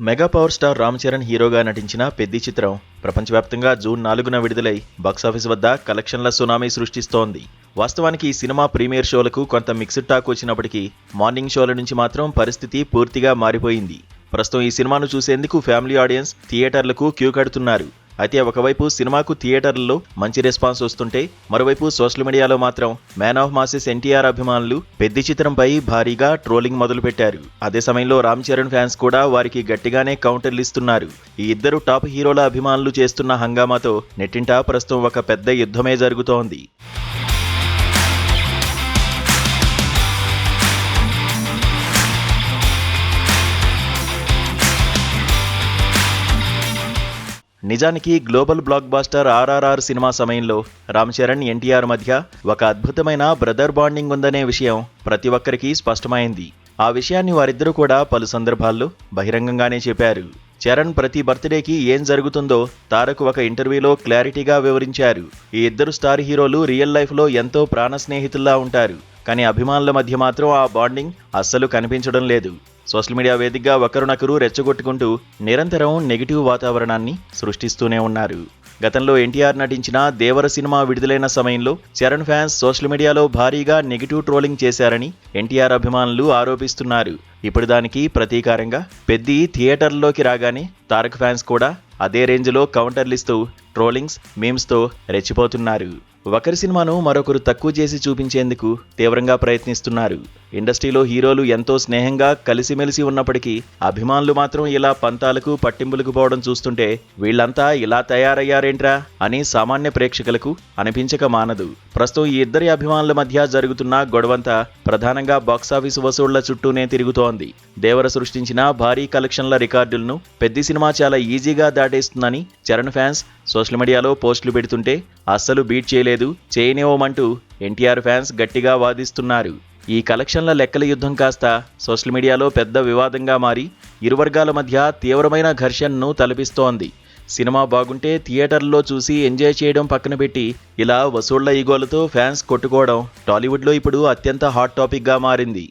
Mega power star Ram Charan హీరోగా నటించిన పెద్ది చిత్రం ప్రపంచవ్యాప్తంగా జూన్ 4న విడుదలై బాక్సాఫీస్ వద్ద కలెక్షన్ల సునామీ సృష్టిస్తోంది. వాస్తవానికి ఈ సినిమా ప్రీమియర్ షోలకు కొంత మిక్స్డ్ టాక్ వచ్చినప్పటికీ మార్నింగ్ షోల నుంచి మాత్రం పరిస్థితి పూర్తిగా మారిపోయింది. ప్రస్తుతం ఈ సినిమాను చూసేందుకు ఫ్యామిలీ ఆడియన్స్ థియేటర్లకు క్యూ కడుతున్నారు. అయితే ఒకవైపు సినిమాకు థియేటర్లలో మంచి రెస్పాన్స్ వస్తుంటే మరోవైపు సోషల్ మీడియాలో మాత్రం మ్యాన్ ఆఫ్ మాసెస్ ఎన్టీఆర్ అభిమానులు పెద్ది చిత్రంపై భారీగా ట్రోలింగ్ మొదలుపెట్టారు. అదే సమయంలో రామ్ చరణ్ ఫ్యాన్స్ కూడా వారికి గట్టిగానే కౌంటర్లు ఇస్తున్నారు. ఈ ఇద్దరు టాప్ హీరోల అభిమానులు చేస్తున్న హంగామాతో నెట్టింట ప్రస్తుతం ఒక పెద్ద యుద్ధమే జరుగుతోంది. నిజానికి గ్లోబల్ బ్లాక్ బాస్టర్ RRR సినిమా సమయంలో రామ్ చరణ్ ఎన్టీఆర్ మధ్య ఒక అద్భుతమైన బ్రదర్ బాండింగ్ ఉందనే విషయం ప్రతి ఒక్కరికి స్పష్టమైంది. ఆ విషయాన్ని వారిద్దరూ కూడా పలు సందర్భాల్లో బహిరంగంగానే చెప్పారు. చరణ్ ప్రతి బర్త్డేకి ఏం జరుగుతుందో తారక్ ఒక ఇంటర్వ్యూలో క్లారిటీగా వివరించారు. ఈ ఇద్దరు స్టార్ హీరోలు రియల్ లైఫ్లో ఎంతో ప్రాణ స్నేహితుల్లా ఉంటారు. కానీ అభిమానుల మధ్య మాత్రం ఆ బాండింగ్ అస్సలు కనిపించడం లేదు. సోషల్ మీడియా వేదికగా ఒకరినొకరు రెచ్చగొట్టుకుంటూ నిరంతరం నెగిటివ్ వాతావరణాన్ని సృష్టిస్తూనే ఉన్నారు. గతంలో ఎన్టీఆర్ నటించిన దేవర సినిమా విడుదలైన సమయంలో చరణ్ ఫ్యాన్స్ సోషల్ మీడియాలో భారీగా నెగిటివ్ ట్రోలింగ్ చేశారని ఎన్టీఆర్ అభిమానులు ఆరోపిస్తున్నారు. ఇప్పుడు దానికి ప్రతీకారంగా పెద్ది థియేటర్లోకి రాగానే తారక్ ఫ్యాన్స్ కూడా అదే రేంజ్లో కౌంటర్లిస్తూ ట్రోలింగ్స్, మీమ్స్తో రెచ్చిపోతున్నారు. ఒకరి సినిమాను మరొకరు తక్కువ చేసి చూపించేందుకు తీవ్రంగా ప్రయత్నిస్తున్నారు. ఇండస్ట్రీలో హీరోలు ఎంతో స్నేహంగా కలిసిమెలిసి ఉన్నప్పటికీ అభిమానులు మాత్రం ఇలా పంతాలకు పట్టింపులకు పోవడం చూస్తుంటే వీళ్లంతా ఇలా తయారయ్యారేంట్రా అని సామాన్య ప్రేక్షకులకు అనిపించక మానదు. ప్రస్తుతం ఈ ఇద్దరి అభిమానుల మధ్య జరుగుతున్న గొడవంతా ప్రధానంగా బాక్సాఫీస్ వసూళ్ల చుట్టూనే తిరుగుతోంది. దేవర సృష్టించిన భారీ కలెక్షన్ల రికార్డులను పెద్ది సినిమా చాలా ఈజీగా దాటేస్తుందని చరణ్ ఫ్యాన్స్ సోషల్ మీడియాలో పోస్టులు పెడుతుంటే అస్సలు బీట్ చేయనివ్వమంటూ ఎన్టీఆర్ ఫ్యాన్స్ గట్టిగా వాదిస్తున్నారు. ఈ కలెక్షన్ల లెక్కల యుద్ధం కాస్త సోషల్ మీడియాలో పెద్ద వివాదంగా మారి ఇరు వర్గాల మధ్య తీవ్రమైన ఘర్షణను తలపిస్తోంది. సినిమా బాగుంటే థియేటర్లో చూసి ఎంజాయ్ చేయడం పక్కన పెట్టి ఇలా వసూళ్ల ఈగోలతో ఫ్యాన్స్ కొట్టుకోవడం టాలీవుడ్లో ఇప్పుడు అత్యంత హాట్ టాపిక్గా మారింది.